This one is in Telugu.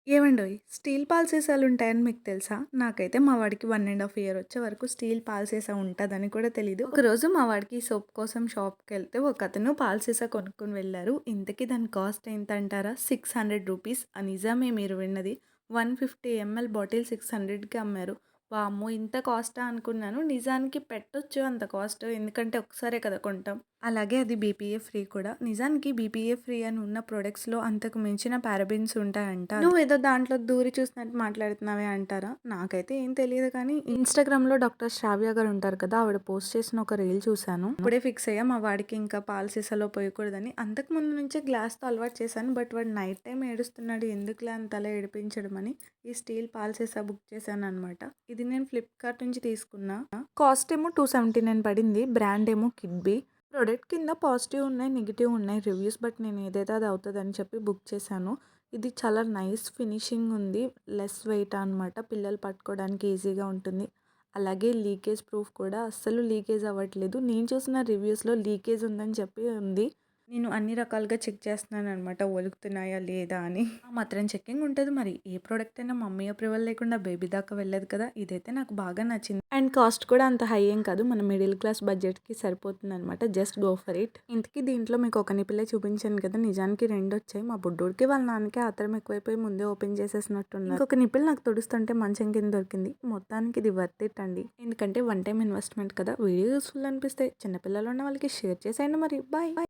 ఏవండోయ్! స్టీల్ పాలు సీసాలుంటాయని మీకు తెలుసా? నాకైతే మా వాడికి 1½ ఇయర్ వచ్చే వరకు స్టీల్ పాలు సీసా ఉంటదని కూడా తెలీదు. ఒకరోజు మా వాడికి సోప్ కోసం షాప్‌కెళ్తే ఒకతను పాలు సీసా కొనుక్కొని వెళ్లారు. ఇంతకీ దాని కాస్ట్ ఎంతంటారా? 600 రూపీస్. నిజమే మీరు విన్నది. 150 ఎంఎల్ బాటిల్ 600కి అమ్మారు. వామ్మో! ఇంత కాస్టా అనుకున్నాను. నిజానికి పెట్టొచ్చు అంత కాస్ట్. ఎందుకంటే ఒక్కసారే కదా కొంటాం. అలాగే అది బీపీఏ ఫ్రీ కూడా. నిజానికి బీపీఏ ఫ్రీ అని ఉన్న ప్రొడక్ట్స్‌లో అంతకు మించిన పారాబెన్స్ ఉంటాయంట. నువ్వేదో దాంట్లో దూరి చూసినట్టు మాట్లాడుతున్నావే అంటారా? నాకైతే ఏం తెలీదు కానీ ఇన్‌స్టాగ్రామ్‌లో డాక్టర్ శ్రావ్య గారు ఉంటారు కదా! ఆవిడ పోస్ట్ చేసిన ఒక రీల్ చూశాను. అప్పుడే ఫిక్స్ అయ్యా మా వాడికి ఇంకా పాలు సీసాలో పోయకూడదని. అంతకు ముందు నుంచే గ్లాస్‌తో అలవాటు చేశాను. బట్ వాడు నైట్ టైమ్ ఏడుస్తున్నాడు. ఎందుకులే అంతలా ఏడిపించడం అని ఈ స్టీల్ పాలు సీసా బుక్ చేశాననమాట. ఇది నేను ఫ్లిప్‌కార్ట్ నుంచి తీసుకున్నా. కాస్ట్ ఏమో 279 పడింది. బ్రాండ్ ఏమో కిడ్బీ. ప్రొడక్ట్ కింద పాజిటివ్ ఉన్నాయి, నెగెటివ్ ఉన్నాయి రివ్యూస్. బట్ నేను ఏదైతే అది అవుతదని చెప్పి బుక్ చేశాను. ఇది చాలా నైస్ ఫినిషింగ్ ఉంది. లెస్ వెయిట్ అనమాట. పిల్లలు పట్టుకోవడానికి ఈజీగా ఉంటుంది. అలాగే లీకేజ్ ప్రూఫ్ కూడా అస్సలు లీకేజ్ అవ్వట్లేదు. నేను చూసిన రివ్యూస్‌లో లీకేజ్ ఉందని చెప్పి ఉంది. నేను అన్ని రకాలుగా చెక్ చేస్తున్నాననమాట. ఒలుకుతున్నాయా లేదా అని. ఆ మాత్రం చెకింగ్ ఉంటది మరి. ఏ ప్రొడక్ట్ అయినా మమ్మీ అప్రూవల్ లేకుండా బేబీ దాకా వెళ్ళదు కదా! ఇదైతే నాకు బాగా నచ్చింది. అండ్ కాస్ట్ కూడా అంత హై ఏం కాదు. మన మిడిల్ క్లాస్ బడ్జెట్‌కి సరిపోతుందనమాట. Just go for it. ఇంతకీ దీంట్లో మీకు ఒక నిప్పులే చూపించాను కదా! నిజానికి 2 వచ్చాయి. మా బుడ్డోడికి వాళ్ళ నాన్నకి ఆత్రం ఎక్కువైపోయి ముందే ఓపెన్ చేసేసినట్టున్నారు. ఇంకొక నిప్పులు నాకు తుడుస్తుంటే మంచం కింద దొరికింది. మొత్తానికి ఇది వర్త్ ఇట్ అండి. ఎందుకంటే వన్ టైమ్ ఇన్వెస్ట్‌మెంట్ కదా! వీడియో యూస్‌ఫుల్ అనిపిస్తే చిన్నపిల్లలు ఉన్న వాళ్ళకి షేర్ చేసేయండి మరి. బాయ్.